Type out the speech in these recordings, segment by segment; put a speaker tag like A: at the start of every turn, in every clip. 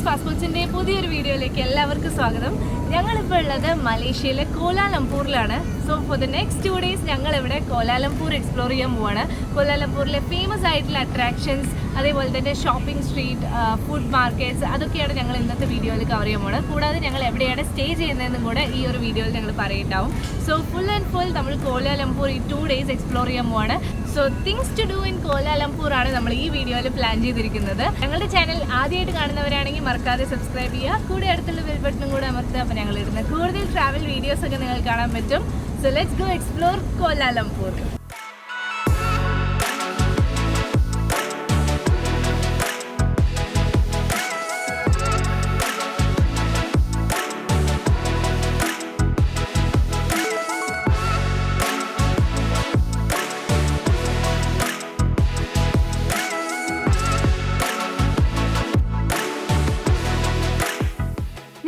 A: ഫാസ്റ്റ്ഫുഡ്സിൻ്റെ പുതിയൊരു വീഡിയോയിലേക്ക് എല്ലാവർക്കും സ്വാഗതം. ഞങ്ങളിപ്പോൾ ഉള്ളത് മലേഷ്യയിലെ കോലാലംപൂരിലാണ്. So for the next 2 days ഞങ്ങളിവിടെ കോലാലംപൂർ എക്സ്പ്ലോർ ചെയ്യാൻ പോവാണ്. കോലാലംപൂരിലെ ഫേമസ് ആയിട്ടുള്ള അട്രാക്ഷൻസ്, അതേപോലെ തന്നെ ഷോപ്പിംഗ് സ്ട്രീറ്റ്, ഫുഡ് മാർക്കറ്റ്സ്, അതൊക്കെയാണ് ഞങ്ങൾ ഇന്നത്തെ വീഡിയോയിൽ കവർ ചെയ്യാൻ പോകുന്നത്. കൂടാതെ ഞങ്ങൾ എവിടെയാണ് സ്റ്റേ ചെയ്യുന്നതെന്നും കൂടെ ഈ ഒരു വീഡിയോയിൽ ഞങ്ങൾ പറയുന്നുണ്ടാവും. സോ ഫുൾ ആൻഡ് ഫുൾ നമ്മൾ കോലാലംപൂർ ഈ 2 days എക്സ്പ്ലോർ ചെയ്യാൻ പോവാണ്. So things to do in Kuala Lumpur ആണ് നമ്മൾ ഈ വീഡിയോയിൽ പ്ലാൻ ചെയ്തിരിക്കുന്നത്. ഞങ്ങളുടെ ചാനൽ ആദ്യമായിട്ട് കാണുന്നവരാണെങ്കിൽ മറക്കാതെ സബ്സ്ക്രൈബ് ചെയ്യുക, കൂടെ അടുത്തുള്ള ബെൽ ബട്ടണും കൂടെ അമർത്തുക. അപ്പോൾ ഞങ്ങൾ ഇടുന്ന കൂടുതൽ ട്രാവൽ വീഡിയോസ് ഒക്കെ നിങ്ങൾക്ക് കാണാൻ പറ്റും. So let's go explore Kuala Lumpur.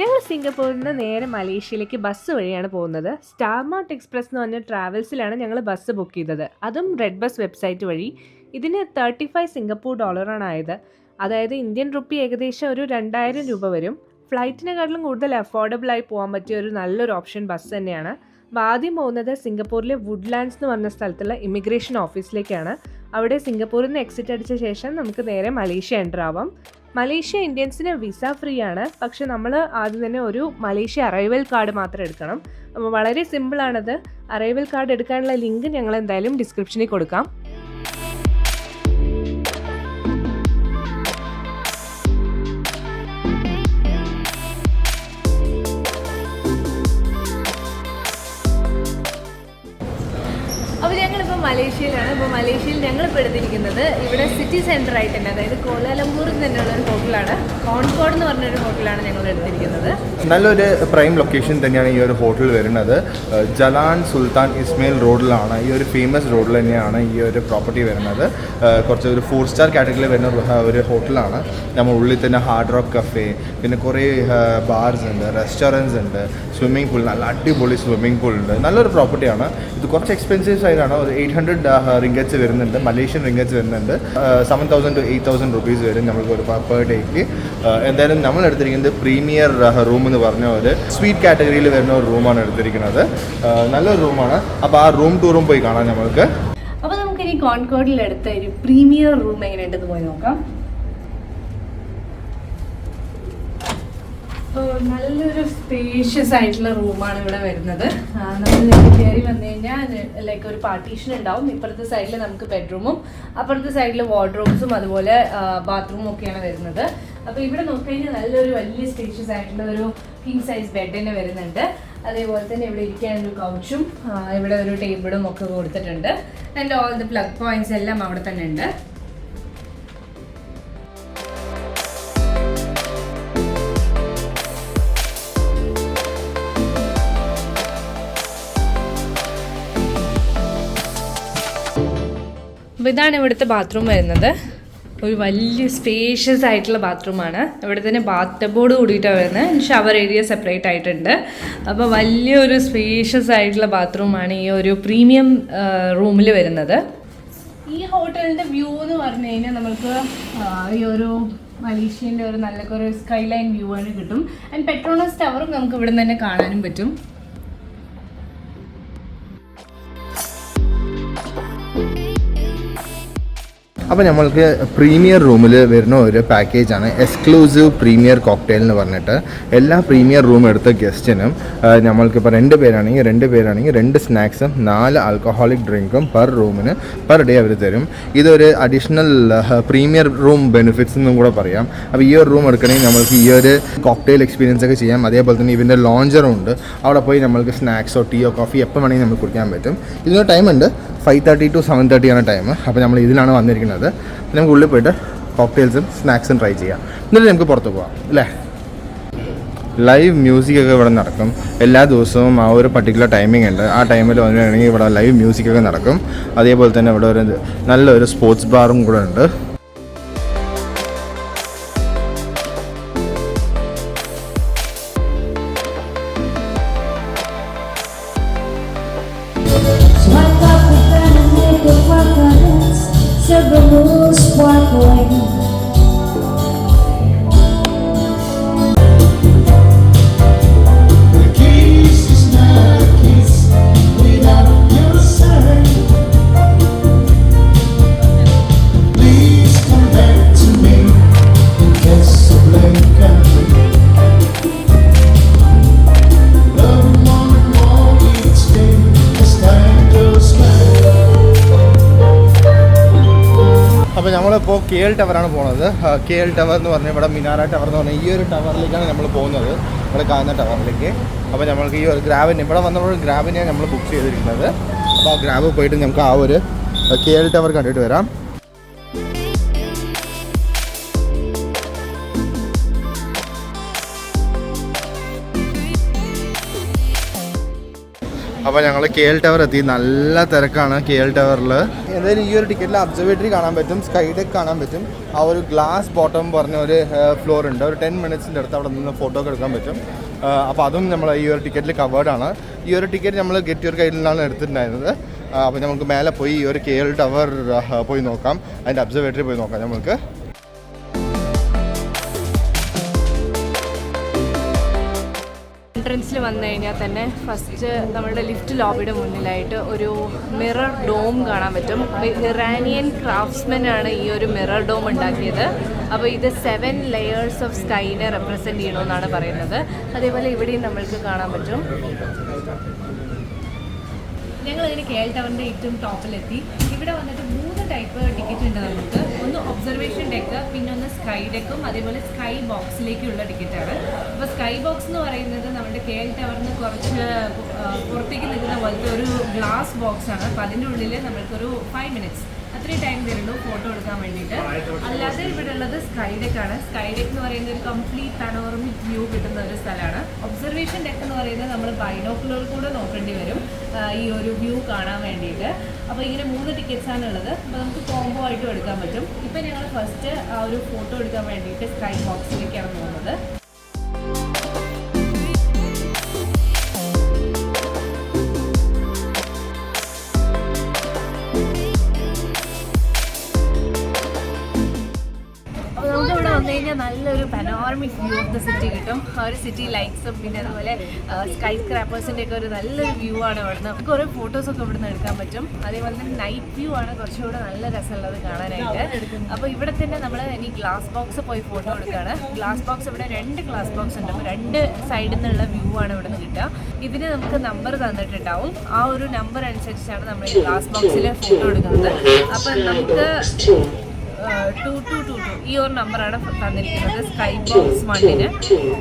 A: ഞങ്ങൾ സിംഗപ്പൂരിൽ നിന്ന് നേരെ മലേഷ്യയിലേക്ക് ബസ് വഴിയാണ് പോകുന്നത്. സ്റ്റാർമാർട്ട് എക്സ്പ്രസ് എന്ന് പറഞ്ഞ ട്രാവൽസിലാണ് ഞങ്ങൾ ബസ് ബുക്ക് ചെയ്തത്, അതും റെഡ് ബസ് വെബ്സൈറ്റ് വഴി. ഇതിന് 35 സിംഗപ്പൂർ ഡോളറാണ് ആയത്. അതായത് ഇന്ത്യൻ റുപ്പി ഏകദേശം ഒരു 2000 രൂപ വരും. ഫ്ലൈറ്റിനെക്കാട്ടിലും കൂടുതൽ അഫോർഡബിളായി പോകാൻ പറ്റിയ ഒരു നല്ലൊരു ഓപ്ഷൻ ബസ് തന്നെയാണ്. അപ്പോൾ ആദ്യം പോകുന്നത് സിംഗപ്പൂരിലെ വുഡ്ലാൻഡ്സ് എന്ന് പറഞ്ഞ സ്ഥലത്തുള്ള ഇമിഗ്രേഷൻ ഓഫീസിലേക്കാണ്. അവിടെ സിംഗപ്പൂരിൽ നിന്ന് എക്സിറ്റ് അടിച്ച ശേഷം നമുക്ക് നേരെ മലേഷ്യ എൻ്റർ ആവാം. മലേഷ്യ ഇന്ത്യൻസിന് വിസ ഫ്രീ ആണ്, പക്ഷെ നമ്മൾ ആദ്യം തന്നെ ഒരു മലേഷ്യ അറൈവൽ കാർഡ് മാത്രം എടുക്കണം. അപ്പോൾ വളരെ സിമ്പിളാണത്. അറൈവൽ കാർഡ് എടുക്കാനുള്ള ലിങ്ക് ഞങ്ങൾ എന്തായാലും ഡിസ്ക്രിപ്ഷനിൽ കൊടുക്കാം. അപ്പോൾ ഞങ്ങളിപ്പോൾ മലേഷ്യയിലാണ്. അപ്പോൾ മലേഷ്യയിൽ ഞങ്ങളിപ്പോൾ എടുത്തിരിക്കുന്നത് ഇവിടെ സിറ്റി സെൻറ്റർ ആയിട്ട് തന്നെ, അതായത് കോലാലംപൂരിൽ തന്നെയുള്ള ഒരു ഹോട്ടലാണ്. കോൺകോർഡ് എന്ന് പറഞ്ഞൊരു ഹോട്ടലാണ് ഞങ്ങൾ എടുത്തിരിക്കുന്നത്.
B: നല്ലൊരു പ്രൈം ലൊക്കേഷൻ തന്നെയാണ് ഈ ഒരു ഹോട്ടൽ വരുന്നത്. ജലാൻ സുൽത്താൻ ഇസ്മയിൽ റോഡിലാണ്, ഈ ഒരു ഫേമസ് റോഡിൽ തന്നെയാണ് ഈ ഒരു പ്രോപ്പർട്ടി വരുന്നത്. കുറച്ച് ഒരു 4 സ്റ്റാർ കാറ്റഗറിയിൽ വരുന്ന ഒരു ഹോട്ടലാണ്. നമ്മൾ ഉള്ളിൽ തന്നെ ഹാർഡ് റോക്ക് കഫേ, പിന്നെ കുറേ ബാർസ് ഉണ്ട്, റെസ്റ്റോറൻറ്റ്സ് ഉണ്ട്, സ്വിമ്മിംഗ് പൂൾ, നല്ല അടിപൊളി സ്വിമ്മിംഗ് പൂൾ ഉണ്ട്. നല്ലൊരു പ്രോപ്പർട്ടിയാണ്. ഇത് കുറച്ച് എക്സ്പെൻസീവ് സൈഡാണ്. ഒരു 800 റിംഗറ്റ്സ് വരുന്നുണ്ട്, മലേഷ്യൻ റിംഗറ്റ്സ് വരുന്നുണ്ട്. 7,000 to 8,000 റുപ്പീസ് വരും നമ്മൾക്ക് ഒരു പെർ ഡേക്ക്. എന്തായാലും നമ്മൾ എടുത്തിരിക്കുന്നത് പ്രീമിയർ റൂം എന്ന് പറഞ്ഞ ഒരു സ്വീറ്റ് കാറ്റഗറിയിൽ വരുന്ന ഒരു റൂമാണ് എടുത്തിരിക്കുന്നത്. നല്ലൊരു റൂമാണ്. അപ്പോൾ ആ റൂം ടൂറും പോയി കാണാം നമ്മൾക്ക്.
A: അപ്പോൾ നമുക്ക് ഇനി കോൺകോർഡിൽ എടുത്ത ഒരു പ്രീമിയർ റൂം എങ്ങനെയുണ്ടെന്ന് പോയി നോക്കാം. നല്ലൊരു സ്പേഷ്യസ് ആയിട്ടുള്ള റൂമാണ് ഇവിടെ വരുന്നത്. നമ്മൾ കയറി വന്നു കഴിഞ്ഞാൽ ലൈക്ക് ഒരു പാർട്ടീഷൻ ഉണ്ടാവും. ഇപ്പുറത്തെ സൈഡിൽ നമുക്ക് ബെഡ്റൂമും അപ്പുറത്തെ സൈഡിൽ വാർഡ്രോബ്സും അതുപോലെ ബാത്റൂമും ഒക്കെയാണ് വരുന്നത്. അപ്പോൾ ഇവിടെ നോക്കിക്കഴിഞ്ഞാൽ നല്ലൊരു വലിയ സ്പേഷ്യസ് ആയിട്ടുള്ള ഒരു കിങ് സൈസ് ബെഡ് തന്നെ വരുന്നുണ്ട്. അതേപോലെ തന്നെ ഇവിടെ ഇരിക്കാനൊരു കൗച്ചും ഇവിടെ ഒരു ടേബിളും ഒക്കെ കൊടുത്തിട്ടുണ്ട്. And all the plug points എല്ലാം അവിടെ തന്നെ ഉണ്ട്. അപ്പോൾ ഇതാണ് ഇവിടുത്തെ ബാത്റൂം വരുന്നത്. ഒരു വലിയ സ്പേഷ്യസ് ആയിട്ടുള്ള ബാത്റൂമാണ്. ഇവിടെ തന്നെ ബാത്ത് ടബോട് കൂടിയിട്ടാണ് വരുന്നത്. ഷവർ ഏരിയ സെപ്പറേറ്റ് ആയിട്ടുണ്ട്. അപ്പോൾ വലിയൊരു സ്പേഷ്യസ് ആയിട്ടുള്ള ബാത്റൂമാണ് ഈ ഒരു പ്രീമിയം റൂമിൽ വരുന്നത്. ഈ ഹോട്ടലിൻ്റെ വ്യൂ എന്ന് പറഞ്ഞു കഴിഞ്ഞാൽ നമുക്ക് ഈ ഒരു മലേഷ്യൻ്റെ ഒരു നല്ല ഒരു സ്കൈ ലൈൻ വ്യൂ ആണ് കിട്ടും. ആൻഡ് പെട്രോണസ് ടവറും നമുക്ക് ഇവിടെ നിന്ന് തന്നെ കാണാനും പറ്റും.
B: അപ്പോൾ നമ്മൾക്ക് പ്രീമിയർ റൂമിൽ വരുന്ന ഒരു പാക്കേജാണ് എക്സ്ക്ലൂസീവ് പ്രീമിയർ കോക്ടെയിൽ എന്ന് പറഞ്ഞിട്ട്. എല്ലാ പ്രീമിയർ റൂം എടുത്ത ഗസ്റ്റിനും നമ്മൾക്കിപ്പോൾ 2 പേരാണെങ്കിൽ 2 സ്നാക്സും 4 ആൽക്കഹോളിക് ഡ്രിങ്കും പെർ റൂമിന് പെർ ഡേ അവർ തരും. ഇതൊരു അഡീഷണൽ പ്രീമിയർ റൂം ബെനിഫിറ്റ്സ് എന്നും കൂടെ പറയാം. അപ്പോൾ ഈ ഒരു റൂം എടുക്കണമെങ്കിൽ നമ്മൾക്ക് ഈ ഒരു കോക്ടെയിൽ എക്സ്പീരിയൻസ് ഒക്കെ ചെയ്യാം. അതേപോലെ തന്നെ ഇതിൻ്റെ ലോഞ്ചറും ഉണ്ട്. അവിടെ പോയി നമ്മൾക്ക് സ്നാക്സോ ടീയോ കോഫി എപ്പോൾ വേണമെങ്കിൽ നമുക്ക് കുടിക്കാൻ പറ്റും. ഇതിന് ടൈമുണ്ട്, 5:30 to 7:30 ആണ് ടൈം. അപ്പോൾ നമ്മൾ ഇതിലാണ് വന്നിരിക്കുന്നത്. നമുക്ക് ഉള്ളിൽ പോയിട്ട് കോക്ടെയിൽസും സ്നാക്സും ട്രൈ ചെയ്യാം. എന്നിട്ട് നമുക്ക് പുറത്ത് പോകാം അല്ലേ. ലൈവ് മ്യൂസിക്കൊക്കെ ഇവിടെ നടക്കും. എല്ലാ ദിവസവും ആ ഒരു പർട്ടിക്കുലർ ടൈമിംഗ് ഉണ്ട്. ആ ടൈമിൽ വന്നിട്ടുണ്ടെങ്കിൽ ഇവിടെ ലൈവ് മ്യൂസിക്കൊക്കെ നടക്കും. അതേപോലെ തന്നെ ഇവിടെ ഒരു നല്ലൊരു സ്പോർട്സ് ബാറും കൂടെ ഉണ്ട്. നമ്മളിപ്പോൾ KL ടവറാണ് പോകുന്നത്. KL ടവർ എന്ന് പറഞ്ഞാൽ ഇവിടെ മിനാര ടവർ എന്ന് പറഞ്ഞാൽ ഈ ഒരു ടവറിലേക്കാണ് നമ്മൾ പോകുന്നത്, ഇവിടെ കാണുന്ന ടവറിലേക്ക്. അപ്പോൾ നമ്മൾക്ക് ഈ ഒരു ഗ്രാബിന് ഇവിടെ വന്നപ്പോൾ ഗ്രാബിനെയാണ് നമ്മൾ ബുക്ക് ചെയ്തിരിക്കുന്നത്. അപ്പോൾ ആ ഗ്രാബ് പോയിട്ട് നമുക്ക് ആ ഒരു KL ടവർ കണ്ടിട്ട് വരാം. അപ്പോൾ ഞങ്ങൾ KL ടവർ എത്തി. നല്ല തിരക്കാണ് KL ടവറിൽ. എന്തായാലും ഈ ഒരു ടിക്കറ്റിൽ ഒബ്സർവേറ്ററി കാണാൻ പറ്റും, സ്കൈ ഡെക്ക് കാണാൻ പറ്റും. ആ ഒരു ഗ്ലാസ് ബോട്ടം പറഞ്ഞ ഒരു ഫ്ലോർ ഉണ്ട്, ഒരു 10 മിനിറ്റ്സിൻ്റെ അടുത്ത് അവിടെ നിന്ന് ഫോട്ടോ ഒക്കെ എടുക്കാൻ പറ്റും. അപ്പോൾ അതും നമ്മൾ ഈ ഒരു ടിക്കറ്റിൽ കവേർഡാണ്. ഈ ഒരു ടിക്കറ്റ് നമ്മൾ ഗെറ്റ് യുവർ ഗൈഡിൽ നിന്നാണ് എടുത്തിട്ടുണ്ടായിരുന്നത്. അപ്പോൾ നമുക്ക് മേലെ പോയി ഈ ഒരു KL ടവർ പോയി നോക്കാം, അതിൻ്റെ ഒബ്സർവേറ്ററി പോയി നോക്കാം നമുക്ക്.
A: എൻട്രൻസിൽ വന്നു കഴിഞ്ഞാൽ തന്നെ ഫസ്റ്റ് നമ്മുടെ ലിഫ്റ്റ് ലോബിയുടെ മുന്നിലായിട്ട് ഒരു മിറർ ഡോം കാണാൻ പറ്റും. ഇറാനിയൻ ക്രാഫ്റ്റ്സ്മെൻ ആണ് ഈ ഒരു മിറർ ഡോം ഉണ്ടാക്കിയത്. അപ്പോൾ ഇത് 7 ലെയേഴ്സ് ഓഫ് സ്കൈനെ റെപ്രസെൻറ്റ് ചെയ്യണമെന്നാണ് പറയുന്നത്. അതേപോലെ ഇവിടെയും നമ്മൾക്ക് കാണാൻ പറ്റും. ഞങ്ങളിങ്ങനെ KL ടവറിൻ്റെ ഏറ്റവും ടോപ്പിലെത്തി. ഇവിടെ വന്നിട്ട് 3 ടൈപ്പ് ടിക്കറ്റ് ഉണ്ട് നമുക്ക്. ഒന്ന് ഒബ്സർവേഷൻ ഡെക്ക്, പിന്നെ ഒന്ന് സ്കൈ ഡെക്കും, അതേപോലെ സ്കൈ ബോക്സിലേക്കുള്ള ടിക്കറ്റാണ്. അപ്പോൾ സ്കൈ ബോക്സ് എന്ന് പറയുന്നത് നമ്മുടെ KL ടവറിന് കുറച്ച് പുറത്തേക്ക് നിൽക്കുന്ന പോലത്തെ ഒരു ഗ്ലാസ് ബോക്സാണ്. അപ്പോൾ അതിൻ്റെ ഉള്ളിൽ നമ്മൾക്കൊരു 5 മിനിറ്റ്സ് അത്രയും ടൈം തരുള്ളൂ ഫോട്ടോ എടുക്കാൻ വേണ്ടിയിട്ട്. അല്ലാതെ ഇവിടെ ഉള്ളത് സ്കൈ ഡെക്കാണ്. സ്കൈ ഡെക്ക് എന്ന് പറയുന്നത് ഒരു കംപ്ലീറ്റ് പാനോറമിക് വ്യൂ കിട്ടുന്ന ഒരു സ്ഥലമാണ്. ഒബ്സർവേഷൻ ഡെക്ക് എന്ന് പറയുന്നത് നമ്മൾ ബൈനോക്കുലർ കൂടെ നോക്കേണ്ടി വരും ഈ ഒരു വ്യൂ കാണാൻ വേണ്ടിയിട്ട്. അപ്പോൾ ഇങ്ങനെ 3 ടിക്കറ്റ്സാണ് ഉള്ളത്. അപ്പോൾ നമുക്ക് കോംബോ ആയിട്ടും എടുക്കാൻ പറ്റും. ഇപ്പോൾ ഞങ്ങൾ ഫസ്റ്റ് ആ ഒരു ഫോട്ടോ എടുക്കാൻ വേണ്ടിയിട്ട് സ്കൈ ബോക്സിലേക്കാണ് പോകുന്നത്. നല്ലൊരു panoramic view of the city കിട്ടും. ആ ഒരു സിറ്റി ലൈറ്റ്സും പിന്നെ അതുപോലെ സ്കൈ സ്ക്രാപ്പേഴ്സിൻ്റെ ഒക്കെ ഒരു നല്ലൊരു വ്യൂ ആണ് ഇവിടുന്ന്. നമുക്ക് കുറേ ഫോട്ടോസൊക്കെ ഇവിടുന്ന് എടുക്കാൻ പറ്റും. അതേപോലെ തന്നെ നൈറ്റ് വ്യൂ ആണ് കുറച്ചുകൂടെ നല്ല രസമുള്ളത് കാണാനായിട്ട്. അപ്പോൾ ഇവിടെ തന്നെ നമ്മൾ ഇനി ഗ്ലാസ് ബോക്സ് പോയി ഫോട്ടോ എടുക്കുകയാണ്. ഗ്ലാസ് ബോക്സ് ഇവിടെ 2 ഗ്ലാസ് ബോക്സ് ഉണ്ട്. അപ്പോൾ 2 സൈഡിൽ നിന്നുള്ള വ്യൂ ആണ് ഇവിടെ നിന്ന് കിട്ടുക. ഇതിന് നമുക്ക് നമ്പർ തന്നിട്ടുണ്ടാവും. ആ ഒരു നമ്പർ അനുസരിച്ചാണ് നമ്മൾ ഈ ഗ്ലാസ് ബോക്സിൽ ഫോട്ടോ എടുക്കുന്നത്. അപ്പം നമുക്ക് 2222 ഈ ഒരു നമ്പറാണ് തന്നിരിക്കുന്നത് സ്കൈ ബോക്സ് 1-ന്.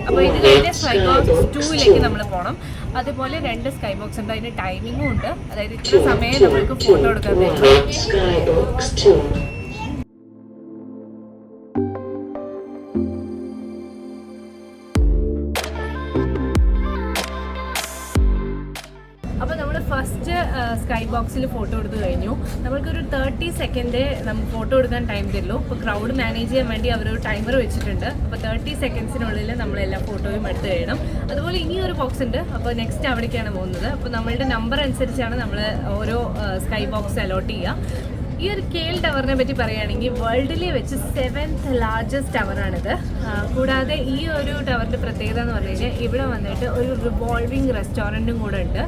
A: അപ്പോൾ ഇത് കഴിഞ്ഞ് സ്കൈ ബോക്സ് 2-ലേക്ക് നമ്മൾ പോകണം. അതുപോലെ 2 സ്കൈ ബോക്സ് ഉണ്ട്, അതിന് ടൈമിങ്ങും ഉണ്ട്. അതായത് ഇത്ര സമയം നമ്മൾക്ക് ഫോട്ടോ എടുക്കാൻ പറ്റും. അപ്പോൾ നമ്മൾ ഫസ്റ്റ് സ്കൈ ബോക്സിൽ ഫോട്ടോ എടുത്ത് കഴിഞ്ഞു. നമ്മൾക്കൊരു 30 സെക്കൻഡ് നമുക്ക് ഫോട്ടോ എടുക്കാൻ ടൈം തരുള്ളൂ. ഇപ്പോൾ ക്രൗഡ് മാനേജ് ചെയ്യാൻ വേണ്ടി അവരൊരു ടൈമർ വെച്ചിട്ടുണ്ട്. അപ്പോൾ 30 സെക്കൻഡ്സിനുള്ളിൽ നമ്മളെല്ലാ ഫോട്ടോയും എടുത്ത് കഴിയണം. അതുപോലെ ഇനിയൊരു ബോക്സ് ഉണ്ട്. അപ്പോൾ നെക്സ്റ്റ് അവിടേക്കാണ് പോകുന്നത്. അപ്പോൾ നമ്മളുടെ നമ്പർ അനുസരിച്ചാണ് നമ്മൾ ഓരോ സ്കൈ ബോക്സ് അലോട്ട് ചെയ്യുക. ഈ ഒരു KL ടവറിനെ പറ്റി പറയുകയാണെങ്കിൽ വേൾഡിലെ വെച്ച് 7th ലാർജസ്റ്റ് ടവറാണിത്. കൂടാതെ ഈ ഒരു ടവറിൻ്റെ പ്രത്യേകത എന്ന് പറഞ്ഞു കഴിഞ്ഞാൽ ഇവിടെ വന്നിട്ട് ഒരു റിവോൾവിംഗ് റെസ്റ്റോറൻറ്റും കൂടെ ഉണ്ട്.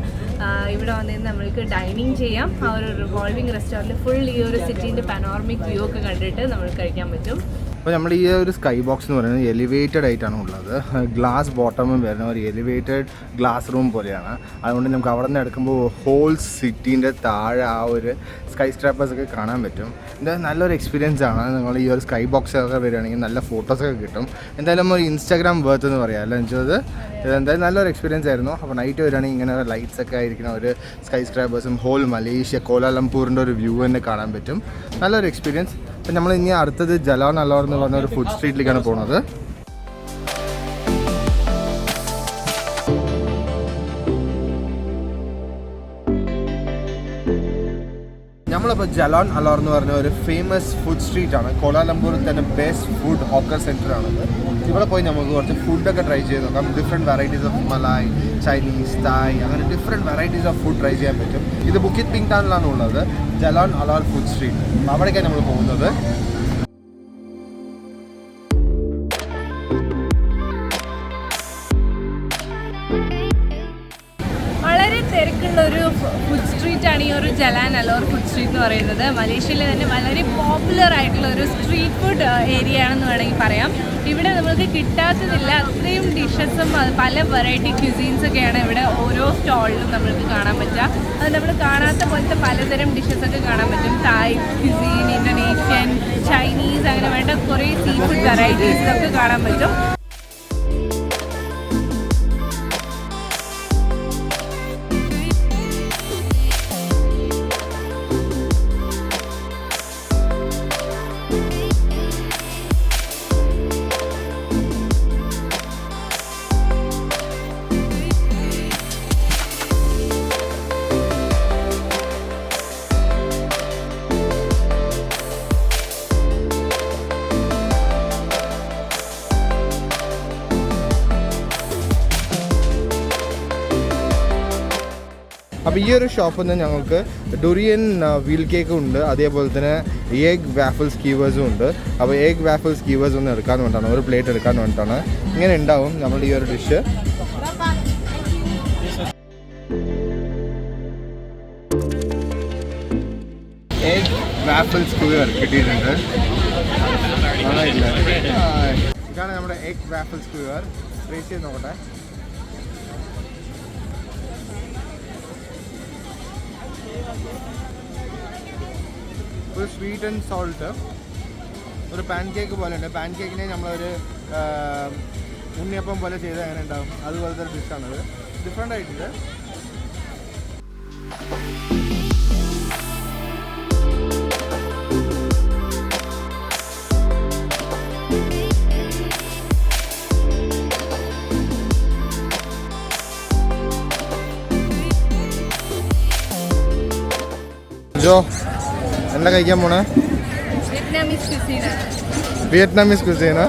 A: ഇവിടെ വന്നിട്ട് നമ്മൾക്ക് ഡൈനിങ് ചെയ്യാം. ആ ഒരു റിവോൾവിംഗ് റെസ്റ്റോറൻറ്റിൽ ഫുൾ ഈ ഒരു സിറ്റീൻ്റെ പനോറമിക് വ്യൂ ഒക്കെ കണ്ടിട്ട് നമുക്ക് കഴിക്കാൻ പറ്റും.
B: അപ്പോൾ നമ്മൾ ഈ ഒരു സ്കൈ ബോക്സ് എന്ന് പറയുന്നത് എലിവേറ്റഡ് ആയിട്ടാണ് ഉള്ളത്. ഗ്ലാസ് ബോട്ടമും വരുന്ന ഒരു എലിവേറ്റഡ് ഗ്ലാസ് റൂം പോലെയാണ്. അതുകൊണ്ട് നമുക്ക് അവിടെ നിന്ന് എടുക്കുമ്പോൾ ഹോൾ സിറ്റീൻ്റെ താഴെ ആ ഒരു സ്കൈ സ്ക്രാപ്പേഴ്സൊക്കെ കാണാൻ പറ്റും. എന്തായാലും നല്ലൊരു എക്സ്പീരിയൻസ് ആണ്. നിങ്ങൾ ഈ ഒരു സ്കൈ ബോക്സൊക്കെ വരികയാണെങ്കിൽ നല്ല ഫോട്ടോസൊക്കെ കിട്ടും. എന്തായാലും ഒരു ഇൻസ്റ്റാഗ്രാം വേർത്ത് എന്ന് പറയാം അല്ല എന്നുവെച്ചത്. എന്തായാലും നല്ലൊരു എക്സ്പീരിയൻസ് ആയിരുന്നു. അപ്പോൾ നൈറ്റ് വരികയാണെങ്കിൽ ഇങ്ങനെ ലൈറ്റ്സൊക്കെ ആയിരിക്കുന്ന ഒരു സ്കൈ സ്ക്രാപ്പേഴ്സും ഹോൾ മലേഷ്യ കോലാലംപൂറിൻ്റെ ഒരു വ്യൂ തന്നെ കാണാൻ പറ്റും. നല്ലൊരു എക്സ്പീരിയൻസ്. അപ്പം നമ്മൾ ഇനി അടുത്തത് ജലോൺ അലോർ എന്ന് പറഞ്ഞ ഒരു ഫുഡ് സ്ട്രീറ്റിലേക്കാണ് പോകുന്നത്. നമ്മളിപ്പോൾ ജലോൺ അലോർ എന്ന് പറഞ്ഞ ഒരു ഫേമസ് ഫുഡ് സ്ട്രീറ്റ് ആണ്. കോലാലംപൂരിൽ തന്നെ ബെസ്റ്റ് ഫുഡ് ഹോക്കർ സെൻറ്റർ ആണത്. ഇവിടെ പോയി നമുക്ക് കുറച്ച് ഫുഡൊക്കെ ട്രൈ ചെയ്ത് നോക്കാം. Different varieties of Malay, Chinese, Thai, അങ്ങനെ different varieties of food try ചെയ്യാൻ പറ്റും. ഇത് ബുക്കിറ്റ് പിങ്ക് ടൗണിലാണ് ഉള്ളത്, ജലോൺ അലോർ ഫുഡ് സ്ട്രീറ്റ്. അവിടേക്കാണ് നമ്മൾ പോകുന്നത്.
A: വളരെ തിരക്കുള്ള ആയിട്ടുള്ള ഒരു ഫുഡ് സ്ട്രീറ്റാണ് ഈ ഒരു ജലാൻ അലോർ ഫുഡ് സ്ട്രീറ്റ് എന്ന് പറയുന്നത്. മലേഷ്യയിലെ തന്നെ വളരെ പോപ്പുലർ ആയിട്ടുള്ള ഒരു സ്ട്രീറ്റ് ഫുഡ് ഏരിയ ആണെന്ന് വേണമെങ്കിൽ പറയാം. ഇവിടെ നമുക്ക് കിട്ടാത്തതില്ല, അത്രയും ഡിഷസും പല വെറൈറ്റി ക്യൂസീൻസൊക്കെയാണ് ഇവിടെ ഓരോ സ്റ്റോളിലും നമ്മൾക്ക് കാണാൻ പറ്റുക. അത് നമ്മൾ കാണാത്ത പോലത്തെ പലതരം ഡിഷസൊക്കെ കാണാൻ പറ്റും. തായ് ക്യൂസീൻ, ഇന്തോനേഷ്യൻ, ചൈനീസ്, അങ്ങനെ വേണ്ട കുറേ സീ ഫുഡ് വെറൈറ്റീസൊക്കെ കാണാൻ പറ്റും.
B: അപ്പോൾ ഈ ഒരു ഷോപ്പിൽ നിന്ന് ഞങ്ങൾക്ക് ഡുറിയൻ വീൽ കേക്കും ഉണ്ട്, അതേപോലെ തന്നെ എഗ് വാഫിൾ സ്കീവേഴ്സും ഉണ്ട്. അപ്പോൾ എഗ് വാഫിൾ സ്കീവേഴ്സ് ഒന്ന് എടുക്കാൻ വേണ്ടിയിട്ടാണ്, ഒരു പ്ലേറ്റ് എടുക്കാൻ വേണ്ടിയിട്ടാണ്. ഇങ്ങനെ ഉണ്ടാവും നമ്മുടെ ഈ ഒരു ഡിഷ്. എഗ് വാഫിൾ സ്ക്യൂവർ കിട്ടിയിട്ടുണ്ട്. ഇതാണ് നമ്മുടെ എഗ് വാഫിൾ സ്ക്യൂവർ. ടേസ്റ്റ് ചെയ്ത് നോക്കട്ടെ. ഒരു സ്വീറ്റ് ആൻഡ് സോൾട്ട്, ഒരു പാൻ കേക്ക് പോലെ ഉണ്ട്. പാൻ കേക്കിനെ നമ്മളൊരു ഉണ്ണിയപ്പം പോലെ ചെയ്ത് അങ്ങനെ ഉണ്ടാവും, അതുപോലത്തെ ഒരു ഡിഷാണത്. ഡിഫറെൻ്റ് ആയിട്ടുണ്ട്. ജോ എന്താ കഴിക്കാൻ പോണേ? വിയറ്റ്നാമീസ് കുസീന.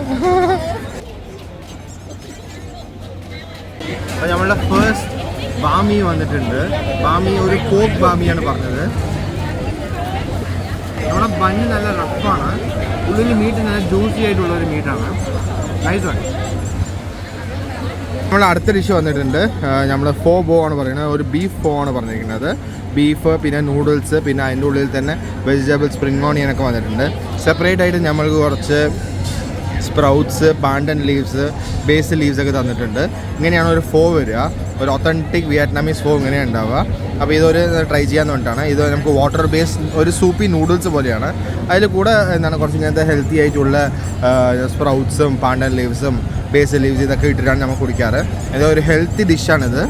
B: അപ്പോൾ നമ്മളുടെ ഫസ്റ്റ് ബാമി വന്നിട്ടുണ്ട്. ബാമി ഒരു പോക്ക് ബാമിയാണ് പറഞ്ഞത്. നമ്മുടെ ബണ്ണ് നല്ല റഫാണ്, ഉള്ളിൽ മീറ്റ് നല്ല ജ്യൂസി ആയിട്ടുള്ള ഒരു മീറ്റാണ്. നൈസ് ആണ്. നമ്മൾ അടുത്ത ഡിഷ് വന്നിട്ടുണ്ട്. നമ്മൾ ഫോ ബോ ആണ് പറയുന്നത്, ഒരു ബീഫ് ഫോ ആണ് പറഞ്ഞിരിക്കുന്നത്. ബീഫ്, പിന്നെ നൂഡിൽസ്, പിന്നെ അതിൻ്റെ ഉള്ളിൽ തന്നെ വെജിറ്റബിൾ സ്പ്രിംഗ് ഓണിയനൊക്കെ വന്നിട്ടുണ്ട്. സെപ്പറേറ്റ് ആയിട്ട് നമ്മൾക്ക് കുറച്ച് സ്പ്രൗട്ട്സ്, പാണ്ടൻ ലീവ്സ്, ബേസിൽ ലീവ്സ് ഒക്കെ തന്നിട്ടുണ്ട്. ഇങ്ങനെയാണ് ഒരു ഫോ വരിക, ഒരു ഒത്തൻറ്റിക് വിയറ്റ്നാമീസ് ഫോ ഇങ്ങനെയാണ് ഉണ്ടാവുക. അപ്പോൾ ഇതൊരു ട്രൈ ചെയ്യാൻ വേണ്ടിയിട്ടാണ്. ഇത് നമുക്ക് വാട്ടർ ബേസ് ഒരു സൂപ്പി നൂഡിൽസ് പോലെയാണ്. അതിൽ കൂടെ എന്താണ് കുറച്ച് ഇങ്ങനത്തെ ഹെൽത്തി ആയിട്ടുള്ള സ്പ്രൗട്ട്സും പാണ്ടൻ ലീവ്സും ബേസിൽ ലീവ്സ് ഇതൊക്കെ ഇട്ടിട്ടാണ് നമ്മൾ കുടിക്കാറ്. ഇതൊരു ഹെൽത്തി ഡിഷാണിത്.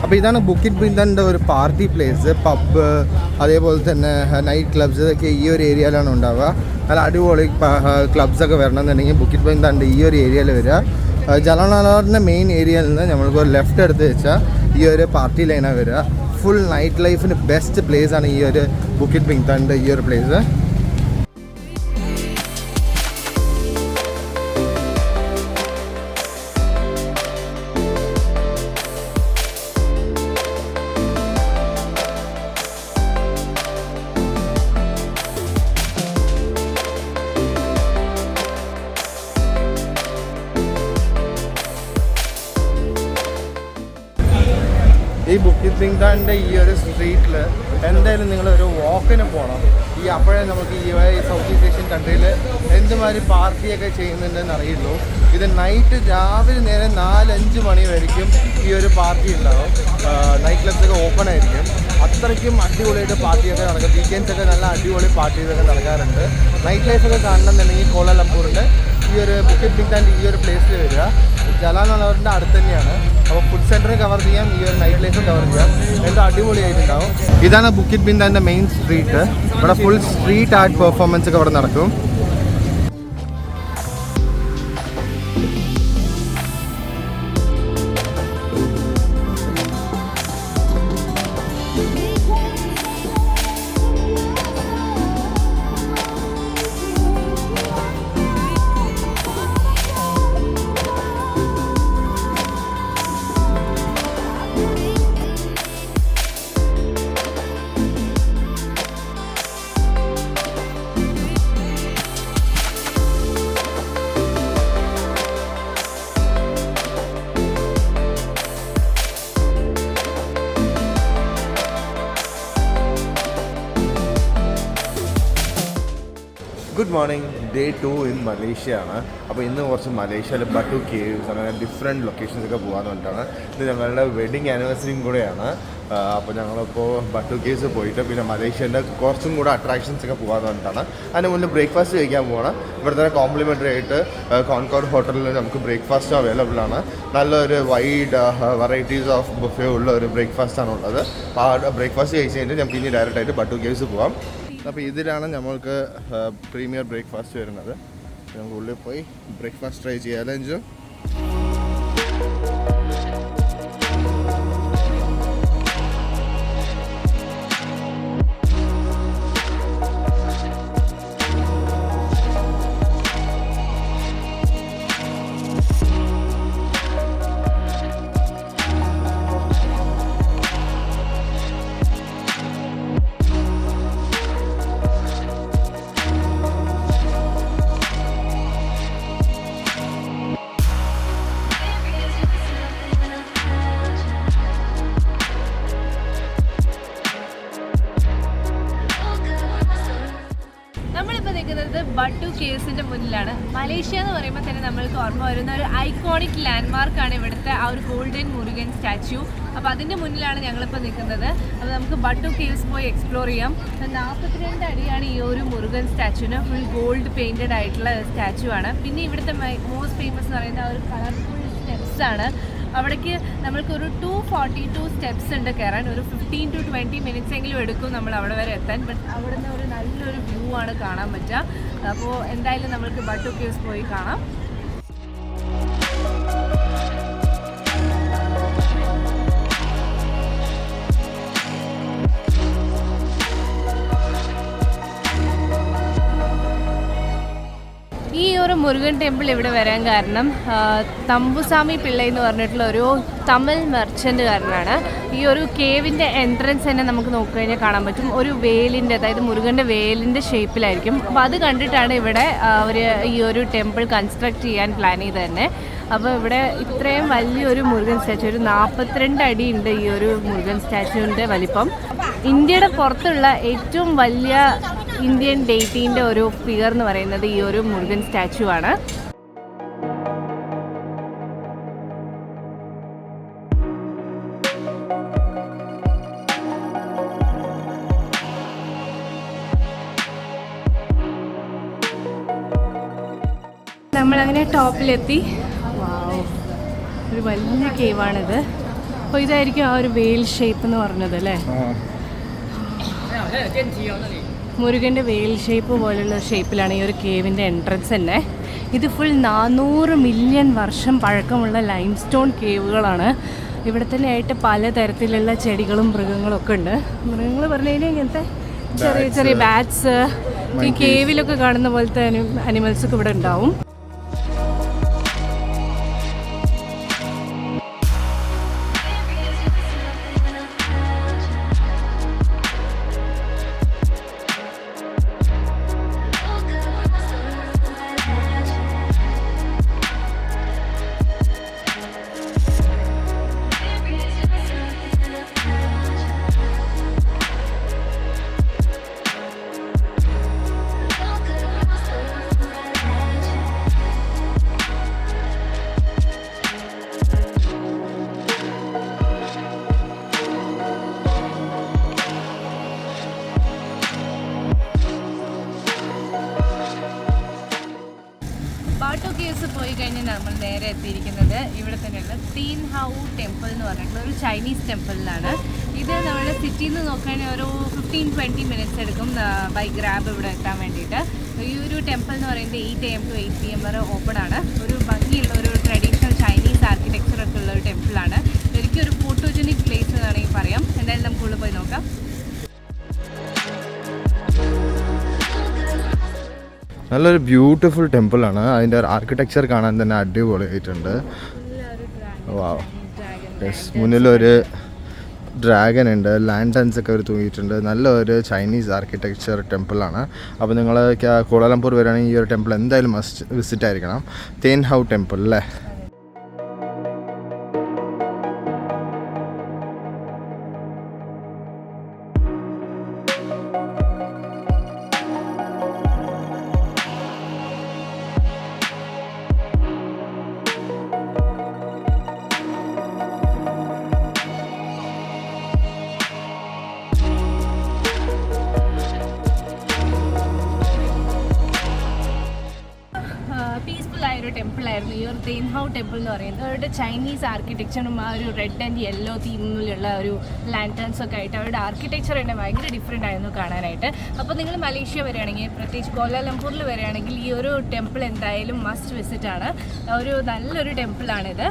B: അപ്പോൾ ഇതാണ് ബുക്കിറ്റ് ബിന്ദൻ്റെ ഒരു പാർട്ടി പ്ലേസ്. പബ്ബ്, അതേപോലെ തന്നെ നൈറ്റ് ക്ലബ്സ് ഇതൊക്കെ ഈ ഒരു ഏരിയയിലാണ് ഉണ്ടാവുക. നല്ല അടിപൊളി ക്ലബ്സൊക്കെ വരണമെന്നുണ്ടെങ്കിൽ ബുക്കിറ്റ് ബിന്ദൻ്റെ ഈ ഒരു ഏരിയയിൽ വരിക. ജലാൻ അലോറിൻ്റെ മെയിൻ ഏരിയയിൽ നിന്ന് നമ്മൾക്ക് ഒരു ലെഫ്റ്റ് എടുത്ത് വെച്ചാൽ ഈ ഒരു പാർട്ടി ലൈനാണ് വരിക. ഫുൾ നൈറ്റ് ലൈഫിന് ബെസ്റ്റ് പ്ലേസാണ് ഈ ഒരു ബുക്കിറ്റ് ബിന്ദൻ്റെ ഈ ഒരു പ്ലേസ്. ഈ ബുക്കിറ്റ് ബിന്ദാൻ്റെ ഈ ഒരു സ്ട്രീറ്റിൽ എന്തായാലും നിങ്ങളൊരു വാക്കിന് പോകണം. അപ്പോഴേ നമുക്ക് ഈ സൗത്ത് ഈസ്റ്റ് ഏഷ്യൻ കൺട്രിയിൽ എന്തുമാതിരി പാർട്ടിയൊക്കെ ചെയ്യുന്നുണ്ടെന്ന് അറിയുള്ളൂ. ഇത് നൈറ്റ് രാവിലെ നേരെ 4-5 മണി വരയ്ക്കും ഈ ഒരു പാർട്ടി ഉണ്ടാവും. നൈറ്റ് ക്ലബ്സൊക്കെ ഓപ്പൺ ആയിരിക്കും. അത്രയ്ക്കും അടിപൊളിയായിട്ട് പാർട്ടിയൊക്കെ നടക്കും. വീക്കെൻഡ്സൊക്കെ നല്ല അടിപൊളി പാർട്ടീസൊക്കെ നടക്കാറുണ്ട്. നൈറ്റ് ലൈഫൊക്കെ കാണണമെന്നുണ്ടെങ്കിൽ കോലാലംപൂരിൻ്റെ ഈ ഒരു ബുക്കിറ്റ് ബിന്ദാൻ്റെ ഈ ഒരു പ്ലേസിൽ വരിക. ജലാൻ അലോറിൻ്റെ അടുത്ത് തന്നെയാണ്. അപ്പോൾ ഫുഡ് സെൻറ്റർ കവർ ചെയ്യാം, ഈ ഒരു നൈറ്റ് ലൈഫ് കവർ ചെയ്യാം. എന്തോ അടിപൊളിയായിട്ടുണ്ടാവും. ഇതാണ് ബുക്കിറ്റ് ബിന്ദാൻ്റെ മെയിൻ സ്ട്രീറ്റ്. ഇവിടെ ഫുൾ സ്ട്രീറ്റ് ആർട്ട് പെർഫോമൻസ് ഒക്കെ ഇവിടെ നടക്കും. Good morning. Day 2 in Malaysia ആണ്. അപ്പോൾ ഇന്ന് കുറച്ച് മലേഷ്യയിൽ ബട്ടു കേവ്സ് അങ്ങനെ ഡിഫറെൻറ്റ് ലൊക്കേഷൻസ് ഒക്കെ പോകാമെന്ന് പറഞ്ഞിട്ടാണ്. ഇത് ഞങ്ങളുടെ വെഡിങ് ആനിവേഴ്സറിയും കൂടെയാണ്. അപ്പോൾ ഞങ്ങളിപ്പോൾ ബട്ടു കേവ്സ് പോയിട്ട് പിന്നെ മലേഷ്യൻ്റെ കുറച്ചും കൂടെ അട്രാക്ഷൻസ് ഒക്കെ പോകാമെന്ന് പറഞ്ഞിട്ടാണ്. അതിന് മുന്നേ ബ്രേക്ക്ഫാസ്റ്റ് കഴിക്കാൻ പോകണം. ഇവിടെ തന്നെ കോംപ്ലിമെൻ്ററി ആയിട്ട് കോൺകോർഡ് ഹോട്ടലിൽ നമുക്ക് ബ്രേക്ക്ഫാസ്റ്റ് അവൈലബിൾ ആണ്. നല്ലൊരു വൈഡ് വെറൈറ്റീസ് ഓഫ് ബുഫേ ഉള്ള ഒരു ബ്രേക്ക്ഫാസ്റ്റ് ആണുള്ളത്. അപ്പോൾ ആ ബ്രേക്ക്ഫാസ്റ്റ് കഴിച്ച് കഴിഞ്ഞിട്ട് നമുക്ക് ഇനി ഡയറക്റ്റായിട്ട് ബട്ടു കേവ്സ് പോകാം. അപ്പോൾ ഇതിലാണ് നമ്മൾക്ക് പ്രീമിയർ ബ്രേക്ക്ഫാസ്റ്റ് വരുന്നത്. നമുക്ക് ഉള്ളിൽ പോയി ബ്രേക്ക്ഫാസ്റ്റ് ട്രൈ ചെയ്യാമല്ലോ അഞ്ചു.
A: ബട്ടു കേവ്സിൻ്റെ മുന്നിലാണ്. മലേഷ്യ എന്ന് പറയുമ്പോൾ തന്നെ നമ്മൾക്ക് ഓർമ്മ വരുന്ന ഒരു ഐക്കോണിക് ലാൻഡ്മാർക്കാണ് ഇവിടുത്തെ ആ ഒരു ഗോൾഡൻ മുരുകൻ സ്റ്റാച്യു. അപ്പോൾ അതിൻ്റെ മുന്നിലാണ് ഞങ്ങളിപ്പോൾ നിൽക്കുന്നത്. അപ്പോൾ നമുക്ക് ബട്ടു കേവ്സ് പോയി എക്സ്പ്ലോർ ചെയ്യാം. 42 അടിയാണ് ഈ ഒരു മുരുകൻ സ്റ്റാച്യുവിന്. ഫുൾ ഗോൾഡ് പെയിൻറ്റഡ് ആയിട്ടുള്ള സ്റ്റാച്യു ആണ്. പിന്നെ ഇവിടുത്തെ മോസ്റ്റ് ഫേമസ് എന്ന് പറയുന്ന ആ ഒരു കളർഫുൾ സ്റ്റെപ്സ് ആണ്. അവിടേക്ക് നമ്മൾക്കൊരു 242 സ്റ്റെപ്സ് ഉണ്ട് കയറാൻ. ഒരു 15 to 20 മിനിറ്റ്സ് എങ്കിലും എടുക്കും നമ്മൾ അവിടെ വരെ എത്താൻ. ബട്ട് അവിടെ നിന്ന് ഒരു നല്ലൊരു വ്യൂ ആണ് കാണാൻ പറ്റുക. അപ്പോൾ എന്തായാലും നമ്മൾക്ക് ബട്ടു കേവ്സ് പോയി കാണാം. ഈ ഒരു മുരുകൻ ടെമ്പിൾ ഇവിടെ വരാൻ കാരണം തമ്പുസാമി പിള്ളൈ എന്ന് പറഞ്ഞിട്ടുള്ള ഒരു തമിഴ് മെർച്ചൻ്റുകാരനാണ്. ഈ ഒരു കേവിൻ്റെ എൻട്രൻസ് തന്നെ നമുക്ക് നോക്കിക്കഴിഞ്ഞാൽ കാണാൻ പറ്റും. ഒരു വേലിൻ്റെ, അതായത് മുരുകൻ്റെ വേലിൻ്റെ ഷേപ്പിലായിരിക്കും. അപ്പോൾ അത് കണ്ടിട്ടാണ് ഇവിടെ അവർ ഈ ഒരു ടെമ്പിൾ കൺസ്ട്രക്ട് ചെയ്യാൻ പ്ലാൻ ചെയ്ത് തന്നെ. അപ്പോൾ ഇവിടെ ഇത്രയും വലിയൊരു മുരുകൻ സ്റ്റാച്ചു, ഒരു 42 അടി ഉണ്ട് ഈ ഒരു മുരുകൻ സ്റ്റാച്ചുവിൻ്റെ വലിപ്പം. ഇന്ത്യയുടെ പുറത്തുള്ള ഏറ്റവും വലിയ ഇന്ത്യൻ ഡെയിറ്റീൻ്റെ ഒരു ഫിഗർ എന്ന് പറയുന്നത് ഈ ഒരു മുരുകൻ സ്റ്റാച്ചു ആണ്. നമ്മളങ്ങനെ ടോപ്പിലെത്തി. ഒരു വലിയ കേവാണിത്. അപ്പോൾ ഇതായിരിക്കും ആ ഒരു വെയിൽ ഷേപ്പ് എന്ന് പറഞ്ഞത് അല്ലേ? മുരുകൻ്റെ വെയിൽ ഷേപ്പ് പോലുള്ള ഷേപ്പിലാണ് ഈ ഒരു കേവിൻ്റെ എൻട്രൻസ് തന്നെ. ഇത് ഫുൾ 400 മില്യൺ വർഷം പഴക്കമുള്ള ലൈം സ്റ്റോൺ കേവുകളാണ്. ഇവിടെ തന്നെ ആയിട്ട് പലതരത്തിലുള്ള ചെടികളും മൃഗങ്ങളും ഒക്കെ ഉണ്ട്. മൃഗങ്ങൾ പറഞ്ഞു കഴിഞ്ഞാൽ ഇങ്ങനത്തെ ചെറിയ ചെറിയ ബാറ്റ്സ്, ഈ കേവിലൊക്കെ കാണുന്ന പോലത്തെ അനിമൽസൊക്കെ ഇവിടെ ഉണ്ടാവും. ബട്ടു കേവ്സ് പോയി കഴിഞ്ഞാൽ നമ്മൾ നേരെ എത്തിയിരിക്കുന്നത് ഇവിടെ തന്നെയുള്ള തീൻ ഹൗ ടെമ്പിൾ എന്ന് പറഞ്ഞിട്ടുള്ള ഒരു ചൈനീസ് ടെമ്പിളിലാണ്. ഇത് നമ്മുടെ സിറ്റിയിൽ നിന്ന് നോക്കുകയാണെങ്കിൽ ഒരു 15-20 മിനിറ്റ്സ് എടുക്കും ബൈ ഗ്രാബ് ഇവിടെ എത്താൻ വേണ്ടിയിട്ട്. ഈ ഒരു ടെമ്പിൾ എന്ന് പറയുന്നത് 8 AM to 8 PM വരെ ഓപ്പൺ ആണ്. ഒരു ഭംഗിയുള്ള ഒരു ട്രഡീഷണൽ ചൈനീസ് ആർക്കിടെക്ചർ ഒക്കെ ഉള്ള ഒരു ടെമ്പിളാണ്. ശരിക്കും ഒരു ഫോട്ടോജനിക് പ്ലേസ് എന്ന് വേണമെങ്കിൽ പറയാം. എന്തായാലും നമുക്ക് ഉള്ളിൽ പോയി നോക്കാം.
B: നല്ലൊരു ബ്യൂട്ടിഫുൾ ടെമ്പിളാണ്. അതിൻ്റെ ഒരു ആർക്കിടെക്ചർ കാണാൻ തന്നെ അടിപൊളിയായിട്ടുണ്ട്. വാവ്. യെസ്, മുന്നിലൊരു ഡ്രാഗൺ ഉണ്ട്, ലാൻഡൻസ് ഒക്കെ അവർ തൂങ്ങിയിട്ടുണ്ട്. നല്ലൊരു ചൈനീസ് ആർക്കിടെക്ചർ ടെമ്പിളാണ്. അപ്പോൾ നിങ്ങൾ കോലാലംപൂർ വരികയാണെങ്കിൽ ഈ ഒരു ടെമ്പിൾ എന്തായാലും മസ്റ്റ് വിസിറ്റ് ആയിരിക്കണം. തേൻ ഹൗ ടെമ്പിൾ അല്ലേ?
A: ഒരു ടെമ്പിളായിരുന്നു ഈ ഒരു തേൻഹൗ ടെമ്പിൾ എന്ന് പറയുന്നത്. അവരുടെ ചൈനീസ് ആർക്കിടെക്ചറും ആ ഒരു റെഡ് ആൻഡ് യെല്ലോ തീമിലുള്ള ഒരു ലാൻറ്റേൺസ് ഒക്കെ ആയിട്ട് അവരുടെ ആർക്കിടെക്ചർ തന്നെ ഭയങ്കര ഡിഫറെൻ്റ് ആയിരുന്നു കാണാനായിട്ട്. അപ്പോൾ നിങ്ങൾ മലേഷ്യ വരികയാണെങ്കിൽ, പ്രത്യേകിച്ച് കോലാലംപൂരിൽ വരികയാണെങ്കിൽ ഈ ഒരു ടെമ്പിൾ എന്തായാലും മസ്റ്റ് വിസിറ്റ് ആണ്. ഒരു നല്ലൊരു ടെമ്പിളാണിത്.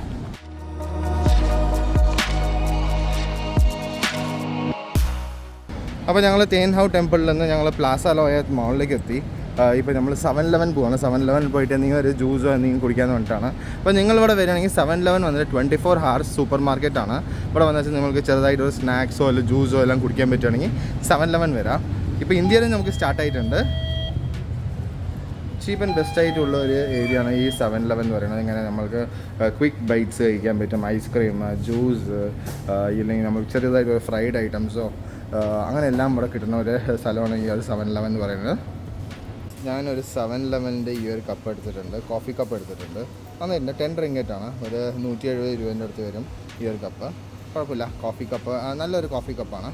B: അപ്പോൾ ഞങ്ങൾ തേൻഹൗ ടെമ്പിളിൽ നിന്ന് ഞങ്ങൾ പ്ലാസ ലോയത്ത് മാളിലേക്ക് എത്തി. ഇപ്പോൾ നമ്മൾ 7-Eleven പോവാണ്. 7-Eleven പോയിട്ട് എന്തെങ്കിലും ഒരു ജ്യൂസോ എന്തെങ്കിലും കുടിക്കാമെന്ന് പറഞ്ഞിട്ടാണ്. അപ്പോൾ നിങ്ങളിവിടെ വരികയാണെങ്കിൽ 7-Eleven വന്നിട്ട് 24 hours സൂപ്പർ മാർക്കറ്റാണ്. ഇവിടെ വന്നു വെച്ചാൽ നിങ്ങൾക്ക് ചെറുതായിട്ട് ഒരു സ്നാക്സോ അല്ലെങ്കിൽ ജ്യൂസോ എല്ലാം കുടിക്കാൻ പറ്റുകയാണെങ്കിൽ 7-Eleven വരാം. ഇപ്പോൾ ഇന്ത്യയിൽ നമുക്ക് സ്റ്റാർട്ടായിട്ടുണ്ട്. ചീപ്പ് ആൻഡ് ബെസ്റ്റ് ആയിട്ടുള്ള ഒരു ഏരിയ ആണ് ഈ 7-Eleven എന്ന് പറയുന്നത്. ഇങ്ങനെ നമ്മൾക്ക് ക്വിക്ക് ബൈറ്റ്സ് കഴിക്കാൻ പറ്റും, ഐസ്ക്രീം, ജ്യൂസ്, ഇല്ലെങ്കിൽ നമുക്ക് ചെറുതായിട്ട് ഒരു ഫ്രൈഡ് ഐറ്റംസോ അങ്ങനെ എല്ലാം ഇവിടെ കിട്ടുന്ന ഒരു സ്ഥലമാണ് ഈ ഒരു 7-Eleven എന്ന് പറയുന്നത്. ഞാനൊരു 7-Elevenൻ്റെ ഈ ഒരു കപ്പ് എടുത്തിട്ടുണ്ട്, കോഫി കപ്പ് എടുത്തിട്ടുണ്ട്. അന്നില്ല 10 റിംഗറ്റാണ്, ഒരു 170 രൂപേൻ്റെ അടുത്ത് വരും ഈ ഒരു കപ്പ്. കുഴപ്പമില്ല, കോഫി കപ്പ് നല്ലൊരു കോഫി കപ്പാണ്.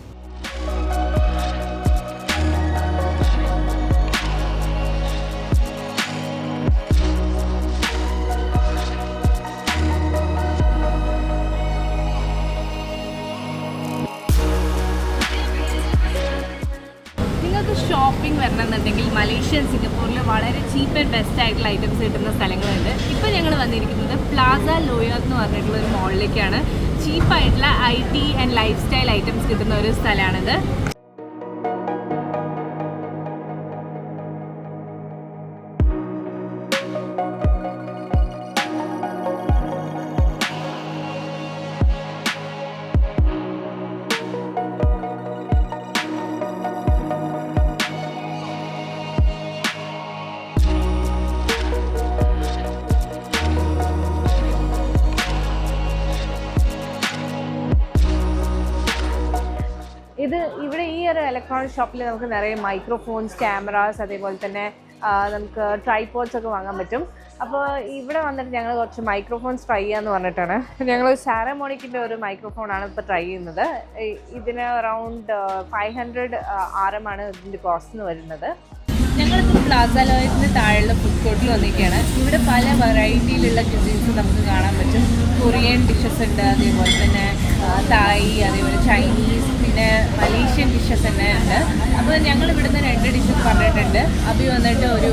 A: ഷോപ്പിംഗ് വരണമെന്നുണ്ടെങ്കിൽ മലേഷ്യൻ സിംഗപ്പൂരിൽ വളരെ ചീപ്പ് ആൻഡ് ബെസ്റ്റ് ആയിട്ടുള്ള ഐറ്റംസ് കിട്ടുന്ന സ്ഥലങ്ങളുണ്ട്. ഇപ്പോൾ ഞങ്ങൾ വന്നിരിക്കുന്നത് പ്ലാസ ലോയത്ത് എന്ന് പറഞ്ഞിട്ടുള്ള ഒരു മോളിലേക്കാണ്. ചീപ്പായിട്ടുള്ള IT and life style items കിട്ടുന്ന ഒരു സ്ഥലമാണിത്. ഇവിടെ ഈ ഒരു ഇലക്ട്രോണിക് ഷോപ്പിൽ നമുക്ക് നിറയെ മൈക്രോഫോൺസ്, ക്യാമറാസ്, അതേപോലെ തന്നെ നമുക്ക് ട്രൈപോഡ്സ് ഒക്കെ വാങ്ങാൻ പറ്റും. അപ്പോൾ ഇവിടെ വന്നിട്ട് ഞങ്ങൾ കുറച്ച് മൈക്രോഫോൺസ് ട്രൈ ചെയ്യാമെന്ന് പറഞ്ഞിട്ടാണ്. ഞങ്ങൾ സാരമോണിക്കിൻ്റെ ഒരു മൈക്രോഫോണാണ് ഇപ്പോൾ ട്രൈ ചെയ്യുന്നത്. ഇതിന് അറൗണ്ട് 500 RM ആണ് ഇതിൻ്റെ കോസ്റ്റ് എന്ന് വരുന്നത്. ഞങ്ങളിപ്പോൾ പ്ലാസ ലോയത്തിന് താഴെയുള്ള ഫുഡ് കോർട്ടിൽ വന്നിരിക്കുകയാണ്. ഇവിടെ പല വെറൈറ്റിയിലുള്ള ക്യൂസിൻസ് നമുക്ക് കാണാൻ പറ്റും. കൊറിയൻ ഡിഷസ് ഉണ്ട്, അതേപോലെ തന്നെ തായ്, അതേപോലെ ചൈനീസ്, പിന്നെ മലേഷ്യൻ ഡിഷസ് തന്നെ ഉണ്ട്. അപ്പോൾ ഞങ്ങൾ ഇവിടുന്ന് 2 ഡിഷസ് പറഞ്ഞിട്ടുണ്ട്. അഭി വന്നിട്ട് ഒരു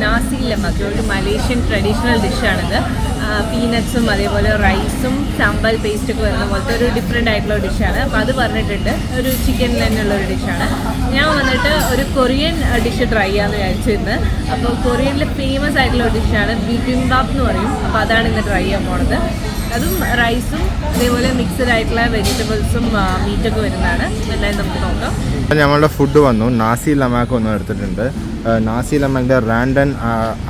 A: നാസി ലമക്ക്, ഒരു മലേഷ്യൻ ട്രഡീഷണൽ ഡിഷാണിത്. പീനട്സും അതേപോലെ റൈസും സാമ്പൽ പേസ്റ്റൊക്കെ വരുന്ന പോലത്തെ ഒരു ഡിഫറെൻ്റ് ആയിട്ടുള്ള ഡിഷാണ്. അപ്പോൾ അത് പറഞ്ഞിട്ടുണ്ട്. ഒരു ചിക്കനിൽ തന്നെയുള്ളൊരു ഡിഷാണ്. ഞാൻ വന്നിട്ട് ഒരു കൊറിയൻ ഡിഷ് ട്രൈ ചെയ്യാമെന്ന് വിചാരിച്ചിരുന്നു. അപ്പോൾ കൊറിയനിൽ ഫേമസ് ആയിട്ടുള്ള ഒരു ഡിഷാണ് ബിബിംബാപ്പ് എന്ന് പറയും. അപ്പോൾ അതാണ് ഇന്ന് ട്രൈ ചെയ്യാൻ പോണത്. അതും റൈസും അതേപോലെ മിക്സഡ് ആയിട്ടുള്ള വെജിറ്റബിൾസും മീറ്റൊക്കെ വരുന്നതാണ്. എന്തായാലും നമുക്ക് നോക്കാം.
B: ഞങ്ങളുടെ ഫുഡ് വന്നു. നാസി ലമാക്ക് ഒന്നും എടുത്തിട്ടുണ്ട്. നാസി ലമാക്കിൻ്റെ റാൻഡൻ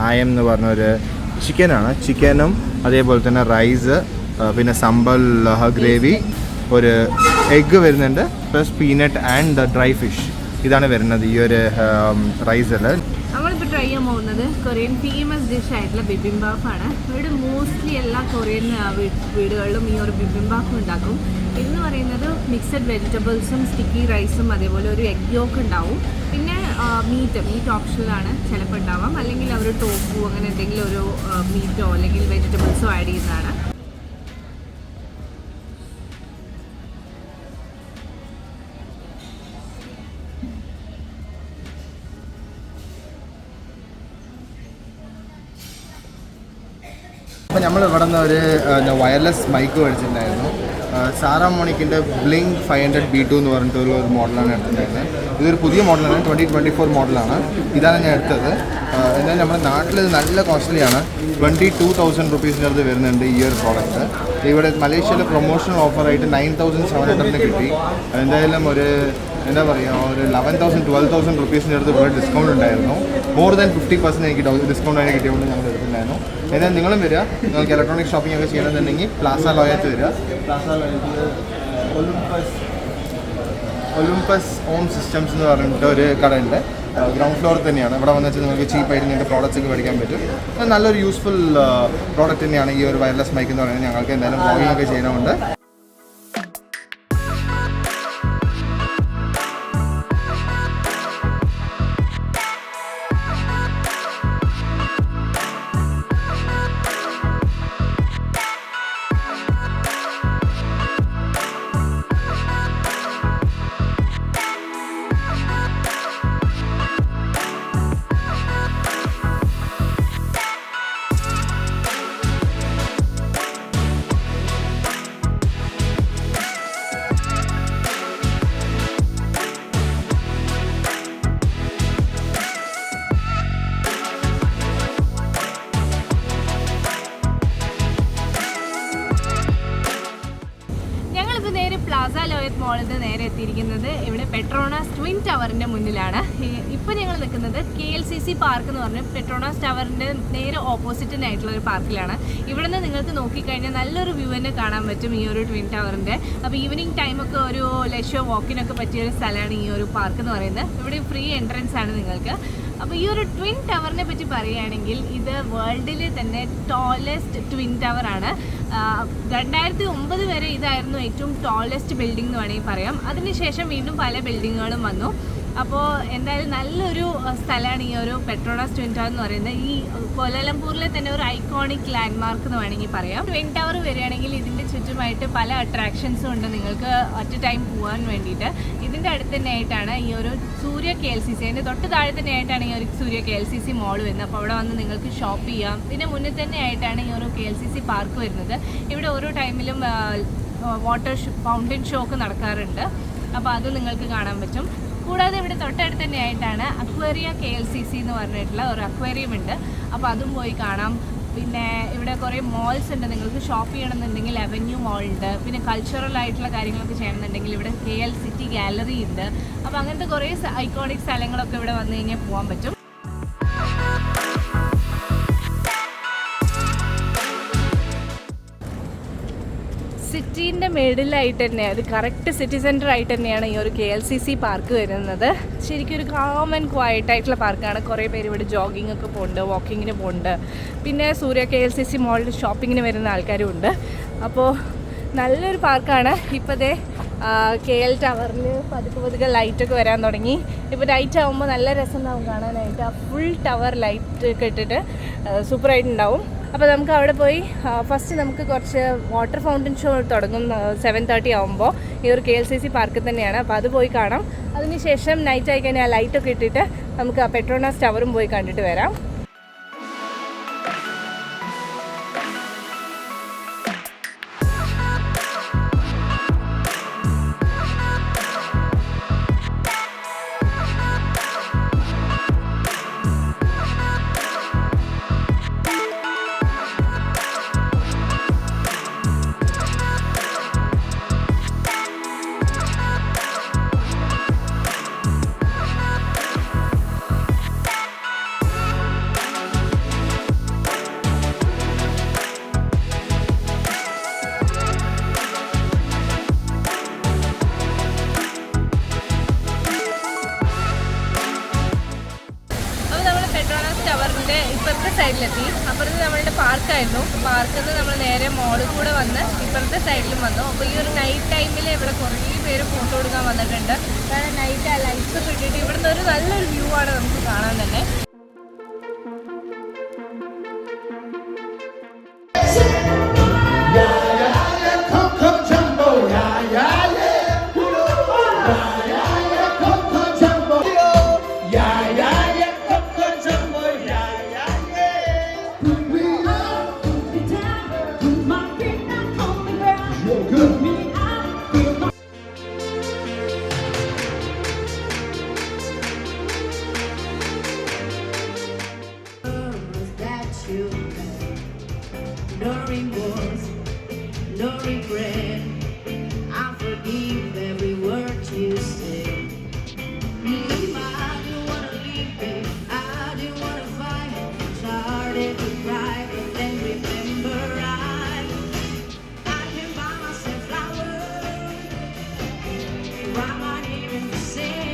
B: ആയം എന്ന് പറഞ്ഞൊരു ചിക്കനാണ്. ചിക്കനും അതേപോലെ തന്നെ റൈസ്, പിന്നെ സമ്പൽ ഗ്രേവി, ഒരു എഗ്ഗ് വരുന്നുണ്ട്, plus peanut and dry fish. ഇതാണ് വരുന്നത് ഈ ഒരു റൈസിൽ.
A: നമ്മളിപ്പോൾ ട്രൈ ചെയ്യാൻ പോകുന്നത് കൊറിയൻ ഫേമസ് ഡിഷ് ആയിട്ടുള്ള ബിബിംബാപ്പാണ്. ഇവിടെ മോസ്റ്റ്ലി എല്ലാ കൊറിയൻ വീടുകളിലും ഈ ഒരു ബിബിംബാപ്പ് ഉണ്ടാക്കും. എന്ന് പറയുന്നത് മിക്സഡ് വെജിറ്റബിൾസും സ്റ്റിക്കി റൈസും അതേപോലെ ഒരു എഗ് യോക്ക് ഉണ്ടാവും. പിന്നെ മീറ്റ് ഓപ്ഷനിലാണ് ചിലപ്പോൾ ഉണ്ടാവാം, അല്ലെങ്കിൽ അവർ ടോഫു അങ്ങനെ എന്തെങ്കിലും ഒരു മീറ്റോ അല്ലെങ്കിൽ വെജിറ്റബിൾസോ ആഡ് ചെയ്യുന്നതാണ്.
B: അപ്പോൾ നമ്മൾ ഇവിടെ നിന്ന് ഒരു വയർലെസ് മൈക്ക് മേടിച്ചിട്ടുണ്ടായിരുന്നു. സാരാമോണിക്കിൻ്റെ ബ്ലിങ്ക് 500 B2 എന്ന് പറഞ്ഞിട്ടുള്ള ഒരു മോഡലാണ് എടുത്തിട്ടുണ്ടായിരുന്നത്. ഇതൊരു പുതിയ മോഡലാണ്, 2024 മോഡലാണ്. ഇതാണ് ഞാൻ എടുത്തത്. എന്നാൽ നമ്മുടെ നാട്ടിൽ ഇത് നല്ല കോസ്റ്റ്ലിയാണ്. 22,000 റുപ്പീസിൻ്റെ അടുത്ത് വരുന്നുണ്ട് ഈ ഒരു പ്രോഡക്റ്റ്. ഇവിടെ മലേഷ്യയിലെ പ്രൊമോഷണൽ ഓഫറായിട്ട് 9,700 കിട്ടി. എന്തായാലും ഒരു എന്താ പറയുക, ഒരു 11,000-12,000 റുപ്പീസിൻ്റെ അടുത്ത് ഇവിടെ ഡിസ്കൗണ്ട് ഉണ്ടായിരുന്നു. മോർ ദാൻ 50% എനിക്ക് ഡിസ്കൗണ്ട് അതിന് കിട്ടിയതുകൊണ്ട് ഞങ്ങൾ എടുത്തിട്ടുണ്ടായിരുന്നു. എന്നാൽ നിങ്ങളും വരിക, നിങ്ങൾക്ക് ഇലക്ട്രോണിക് ഷോപ്പിംഗ് ഒക്കെ ചെയ്യണമെന്നുണ്ടെങ്കിൽ പ്ലാസ ലോയത്ത് വരിക. പ്ലാസ ലോയത്തിൽ ഒളിമ്പസ് ഹോം സിസ്റ്റംസ് എന്ന് പറഞ്ഞിട്ട് ഒരു കടയുണ്ട്. ഗ്രൗണ്ട് ഫ്ലോർ തന്നെയാണ്. ഇവിടെ വന്നു വെച്ചാൽ നിങ്ങൾക്ക് ചീപ്പായിട്ട് നിങ്ങൾക്ക് പ്രോഡക്റ്റ്സ് ഒക്കെ മേടിക്കാൻ പറ്റും. നല്ലൊരു യൂസ്ഫുൾ പ്രോഡക്റ്റ് തന്നെയാണ് ഈ ഒരു വയർലെസ് മൈക്ക് എന്ന് പറയുന്നത്. ഞങ്ങൾക്ക് എന്തായാലും വ്ളോഗിംഗ് ഒക്കെ ചെയ്യണമുണ്ട്.
A: മോളിൽ നിന്ന് നേരെ എത്തിയിരിക്കുന്നത് ഇവിടെ പെട്രോണാസ് ട്വിൻ ടവറിൻ്റെ മുന്നിലാണ്. ഇപ്പോൾ ഞങ്ങൾ നിൽക്കുന്നത് KLCC പാർക്ക് എന്ന് പറഞ്ഞ് പെട്രോണാസ് ടവറിൻ്റെ നേരെ ഓപ്പോസിറ്റിനായിട്ടുള്ള ഒരു പാർക്കിലാണ്. ഇവിടെ നിന്ന് നിങ്ങൾക്ക് നോക്കിക്കഴിഞ്ഞാൽ നല്ലൊരു വ്യൂ തന്നെ കാണാൻ പറ്റും ഈ ഒരു ട്വിൻ ടവറിൻ്റെ. അപ്പോൾ ഈവനിങ് ടൈമൊക്കെ ഒരു ലക്ഷോ വാക്കിനൊക്കെ പറ്റിയൊരു സ്ഥലമാണ് ഈ ഒരു പാർക്ക് എന്ന് പറയുന്നത്. ഇവിടെ ഫ്രീ എൻട്രൻസ് ആണ് നിങ്ങൾക്ക്. അപ്പോൾ ഈ ഒരു ട്വിൻ ടവറിനെ പറ്റി പറയുകയാണെങ്കിൽ ഇത് വേൾഡിലെ തന്നെ ടോളസ്റ്റ് ട്വിൻ ടവറാണ്. 2009 വരെ ഇതായിരുന്നു ഏറ്റവും ടോളസ്റ്റ് ബിൽഡിംഗ് എന്ന് വേണമെങ്കിൽ പറയാം. അതിനുശേഷം വീണ്ടും പല ബിൽഡിങ്ങുകളും വന്നു. അപ്പോൾ എന്തായാലും നല്ലൊരു സ്ഥലമാണ് ഈ ഒരു പെട്രോണാസ് ട്വിൻ ടവർ എന്ന് പറയുന്നത്. ഈ കോലാലംപൂരിലെ തന്നെ ഒരു ഐക്കോണിക് ലാൻഡ്മാർക്ക് എന്ന് വേണമെങ്കിൽ പറയാം. ട്വിൻ ടവർ വരികയാണെങ്കിൽ ഇതിൻ്റെ ചുറ്റുമായിട്ട് പല അട്രാക്ഷൻസും ഉണ്ട് നിങ്ങൾക്ക് ഒറ്റ ടൈം പോകാൻ വേണ്ടിയിട്ട്. ഇതിൻ്റെ അടുത്ത് തന്നെയായിട്ടാണ് ഈ ഒരു സൂര്യ KLCC, അതിൻ്റെ തൊട്ട് താഴെ തന്നെയായിട്ടാണ് ഈ ഒരു സൂര്യ KLCC മോൾ വരുന്നത്. അപ്പോൾ അവിടെ വന്ന് നിങ്ങൾക്ക് ഷോപ്പ് ചെയ്യാം. പിന്നെ മുന്നിൽ തന്നെയായിട്ടാണ് ഈ ഒരു KLCC പാർക്ക് വരുന്നത്. ഇവിടെ ഓരോ ടൈമിലും ഫൗണ്ടൻ ഷോ ഒക്കെ നടക്കാറുണ്ട്. അപ്പോൾ അത് നിങ്ങൾക്ക് കാണാൻ പറ്റും. കൂടാതെ ഇവിടെ തൊട്ടടുത്ത് തന്നെയായിട്ടാണ് അക്വേറിയ KLCC എന്ന് പറഞ്ഞിട്ടുള്ള ഒരു അക്വേറിയം ഉണ്ട്. അപ്പോൾ അതും പോയി കാണാം. പിന്നെ ഇവിടെ കുറേ മോൾസ് ഉണ്ട്. നിങ്ങൾക്ക് ഷോപ്പ് ചെയ്യണമെന്നുണ്ടെങ്കിൽ അവന്യൂ മോൾ ഉണ്ട്. പിന്നെ കൾച്ചറൽ ആയിട്ടുള്ള കാര്യങ്ങളൊക്കെ ചെയ്യണമെന്നുണ്ടെങ്കിൽ ഇവിടെ KL City ഗാലറി ഉണ്ട്. അപ്പോൾ അങ്ങനത്തെ കുറേ ഐക്കോണിക് സ്ഥലങ്ങളൊക്കെ ഇവിടെ വന്നു കഴിഞ്ഞാൽ പോകാൻ പറ്റും. സിറ്റീൻ്റെ മിഡിലായിട്ട് തന്നെ, അത് കറക്റ്റ് സിറ്റി സെൻറ്റർ ആയിട്ട് തന്നെയാണ് ഈ ഒരു KLCC പാർക്ക് വരുന്നത്. ശരിക്കും ഒരു കാം ആൻഡ് ക്വയറ്റ് ആയിട്ടുള്ള പാർക്കാണ്. കുറേ പേര് ഇവിടെ ജോഗിങ് ഒക്കെ പോകുന്നുണ്ട്, വാക്കിങ്ങിന് പോകുന്നുണ്ട്. പിന്നെ സൂര്യ KLCC മോളിൽ ഷോപ്പിങ്ങിന് വരുന്ന ആൾക്കാരും ഉണ്ട്. അപ്പോൾ നല്ലൊരു പാർക്കാണ്. ഇപ്പോഴത്തെ KL ടവറിൽ പതുക്കെ ലൈറ്റൊക്കെ വരാൻ തുടങ്ങി. ഇപ്പോൾ നൈറ്റ് ആകുമ്പോൾ നല്ല രസമുണ്ടാവും കാണാനായിട്ട്. ആ ഫുൾ ടവർ ലൈറ്റ് ഒക്കെ ഇട്ടിട്ട് സൂപ്പറായിട്ടുണ്ടാവും. അപ്പോൾ നമുക്ക് അവിടെ പോയി ഫസ്റ്റ് നമുക്ക് കുറച്ച് വാട്ടർ ഫൗണ്ടൻ ഷോ തുടങ്ങും 7:30 ആകുമ്പോൾ ഈ ഒരു KLCC പാർക്കിൽ തന്നെയാണ്. അപ്പോൾ അത് പോയി കാണാം. അതിനുശേഷം നൈറ്റ് ആയി കഴിഞ്ഞാൽ ആ ലൈറ്റൊക്കെ ഇട്ടിട്ട് നമുക്ക് ആ പെട്രോണാസ് ടവറും പോയി കണ്ടിട്ട് വരാം. ടവറിൻ്റെ ഇപ്പുറത്തെ സൈഡിലെത്തി. അപ്പുറത്ത് നമ്മളുടെ പാർക്കായിരുന്നു. പാർക്കിൽ നിന്ന് നമ്മൾ നേരെ മോളിൽ കൂടെ വന്ന് ഇപ്പുറത്തെ സൈഡിലും വന്നു. അപ്പോൾ ഈ ഒരു നൈറ്റ് ടൈമിൽ ഇവിടെ കുറേ പേര് ഫോട്ടോ എടുക്കാൻ വന്നിട്ടുണ്ട്. കാരണം നൈറ്റ് ആ ലൈറ്റ്സ് ഒക്കെ ഇട്ടിട്ട് ഇവിടുന്ന് ഒരു നല്ലൊരു വ്യൂ ആണ് നമുക്ക് കാണാൻ തന്നെ.
C: No remorse, no regret. I forgive every word you say. I didn't wanna leave me, I didn't wanna fight. Started to cry, but then remember I can buy myself flowers. Write my name in the sand.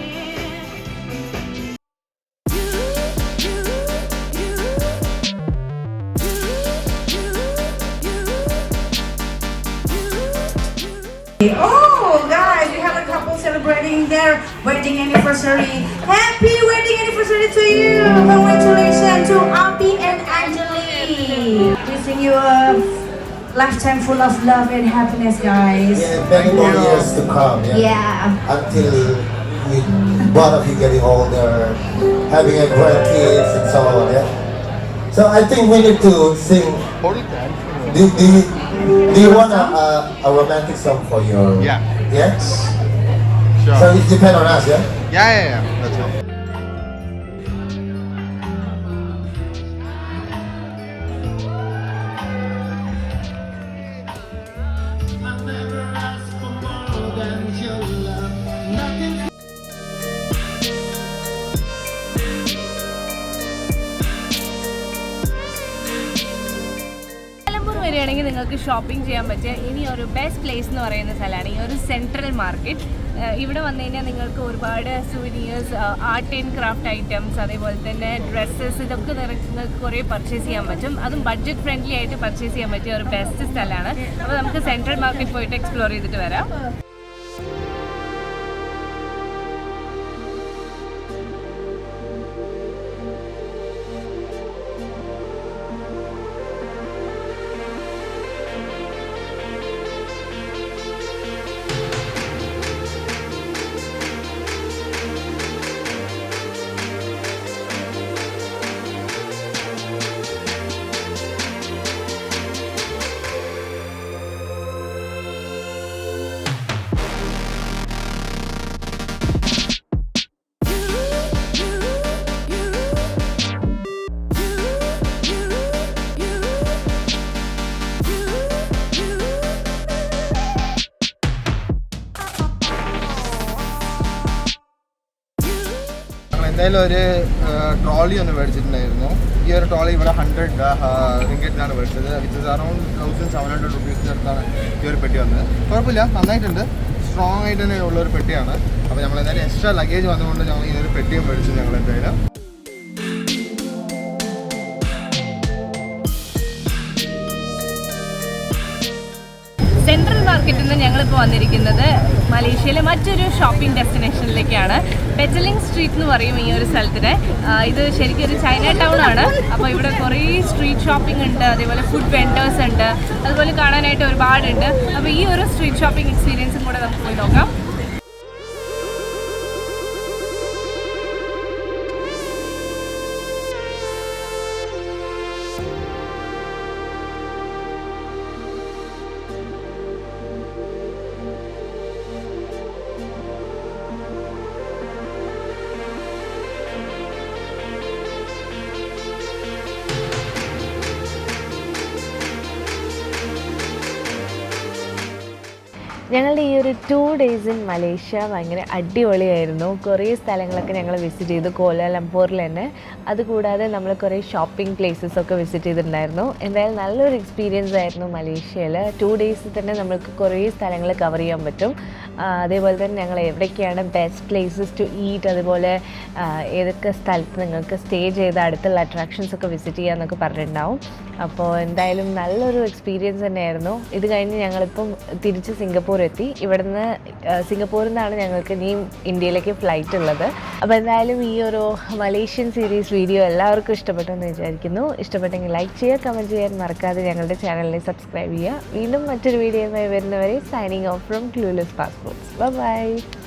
C: Oh, guys, we have a couple celebrating their wedding anniversary. Happy wedding anniversary to you! Congratulations to Abby and Anjali. Wishing you a lifetime full of love and happiness, guys.
D: Yeah, many more years to come.
C: Yeah.
D: Until both of you getting older, having a grandkids and so on. Yeah. So I think we need to sing. Do you want a romantic song for your?
B: Yeah.
D: Yes.
B: Sure.
D: So it depends on us, yeah.
B: Yeah. That's all.
D: I never asked for more than your
A: വരികയാണെങ്കിൽ നിങ്ങൾക്ക് shopping ചെയ്യാൻ പറ്റിയ ഇനി ഒരു best place എന്ന് പറയുന്ന സ്ഥലമാണ് ഈ ഒരു സെൻട്രൽ മാർക്കറ്റ്. ഇവിടെ വന്നു കഴിഞ്ഞാൽ നിങ്ങൾക്ക് ഒരുപാട് സുവനീയേഴ്സ്, ആർട്ട് ആൻഡ് ക്രാഫ്റ്റ് ഐറ്റംസ്, അതേപോലെ തന്നെ ഡ്രസ്സസ്, ഇതൊക്കെ നിങ്ങൾക്ക് കുറേ പർച്ചേസ് ചെയ്യാൻ പറ്റും. അതും ബഡ്ജറ്റ് ഫ്രണ്ട്ലി ആയിട്ട് പർച്ചേസ് ചെയ്യാൻ പറ്റിയ ഒരു ബെസ്റ്റ് സ്ഥലമാണ്. അപ്പോൾ നമുക്ക് സെൻട്രൽ മാർക്കറ്റ് പോയിട്ട് എക്സ്പ്ലോർ ചെയ്തിട്ട് വരാം.
B: എന്തായാലും ഒരു ട്രോളി ഒന്ന് മേടിച്ചിട്ടുണ്ടായിരുന്നു. ഈ ഒരു ട്രോളി ഇവിടെ 100 റിംഗിറ്റിനാണ് മേടിച്ചത്. വിച്ച് ഇസ് അറൗണ്ട് 1700 റുപ്പീസിൻ്റെ അടുത്താണ് ഈ ഒരു പെട്ടി വന്നത്. കുഴപ്പമില്ല, നന്നായിട്ടുണ്ട്. സ്ട്രോങ് ആയിട്ട് തന്നെ ഉള്ളൊരു പെട്ടിയാണ്. അപ്പോൾ നമ്മൾ എന്തായാലും എക്സ്ട്രാ ലഗേജ് വന്നുകൊണ്ട് ഞങ്ങൾ ഈ ഒരു പെട്ടിയും മേടിച്ചു ഞങ്ങൾ എന്തായാലും.
A: സെൻട്രൽ മാർക്കറ്റിൽ നിന്ന് ഞങ്ങളിപ്പോൾ വന്നിരിക്കുന്നത് മലേഷ്യയിലെ മറ്റൊരു ഷോപ്പിംഗ് ഡെസ്റ്റിനേഷനിലേക്കാണ്. പെറ്റലിംഗ് സ്ട്രീറ്റ് എന്ന് പറയും ഈ ഒരു സ്ഥലത്തിന്. ഇത് ശരിക്കും ഒരു ചൈന ടൗൺ ആണ്. അപ്പോൾ ഇവിടെ കുറേ സ്ട്രീറ്റ് ഷോപ്പിംഗ് ഉണ്ട്, അതേപോലെ ഫുഡ് വെൻഡേഴ്സ് ഉണ്ട്, അതുപോലെ കാണാനായിട്ട് ഒരുപാടുണ്ട്. അപ്പോൾ ഈ ഒരു സ്ട്രീറ്റ് ഷോപ്പിംഗ് എക്സ്പീരിയൻസും കൂടെ നമുക്ക് പോയി നോക്കാം. ഞങ്ങളുടെ ഈ ഒരു 2 days ഇൻ മലേഷ്യ ഭയങ്കര അടിപൊളിയായിരുന്നു. കുറേ സ്ഥലങ്ങളൊക്കെ ഞങ്ങൾ വിസിറ്റ് ചെയ്തു കോലാലംപൂരിൽ തന്നെ. അതുകൂടാതെ നമ്മൾ കുറേ ഷോപ്പിംഗ് പ്ലേസസ് ഒക്കെ വിസിറ്റ് ചെയ്തിട്ടുണ്ടായിരുന്നു. എന്തായാലും നല്ലൊരു എക്സ്പീരിയൻസ് ആയിരുന്നു മലേഷ്യയിൽ. 2 days തന്നെ നമ്മൾക്ക് കുറേ സ്ഥലങ്ങൾ കവർ ചെയ്യാൻ പറ്റും. അതേപോലെ തന്നെ ഞങ്ങൾ എവിടേക്കാണ് ബെസ്റ്റ് പ്ലേസസ് ടു ഈറ്റ്, അതുപോലെ ഏതൊക്കെ സ്ഥലത്ത് നിങ്ങൾക്ക് സ്റ്റേ ചെയ്ത് അടുത്തുള്ള അട്രാക്ഷൻസ് ഒക്കെ വിസിറ്റ് ചെയ്യാമെന്നൊക്കെ പറഞ്ഞിട്ടുണ്ടാവും. അപ്പോൾ എന്തായാലും നല്ലൊരു എക്സ്പീരിയൻസ് തന്നെയായിരുന്നു. ഇത് കഴിഞ്ഞ് ഞങ്ങളിപ്പം തിരിച്ച് സിംഗപ്പൂർ എത്തി. ഇവിടുന്ന് സിംഗപ്പൂരിൽ നിന്നാണ് ഞങ്ങൾക്ക് ഇനിയും ഇന്ത്യയിലേക്ക് ഫ്ലൈറ്റ് ഉള്ളത്. അപ്പോൾ എന്തായാലും ഈ ഒരു മലേഷ്യൻ സീരീസ് വീഡിയോ എല്ലാവർക്കും ഇഷ്ടപ്പെട്ടു എന്ന് വിചാരിക്കുന്നു. ഇഷ്ടപ്പെട്ടെങ്കിൽ ലൈക്ക് ചെയ്യുക, കമൻറ്റ് ചെയ്യാൻ മറക്കാതെ ഞങ്ങളുടെ ചാനലിനെ സബ്സ്ക്രൈബ് ചെയ്യുക. വീണ്ടും മറ്റൊരു വീഡിയോയുമായി വരുന്നവരെ signing off from Clueless Passports. By.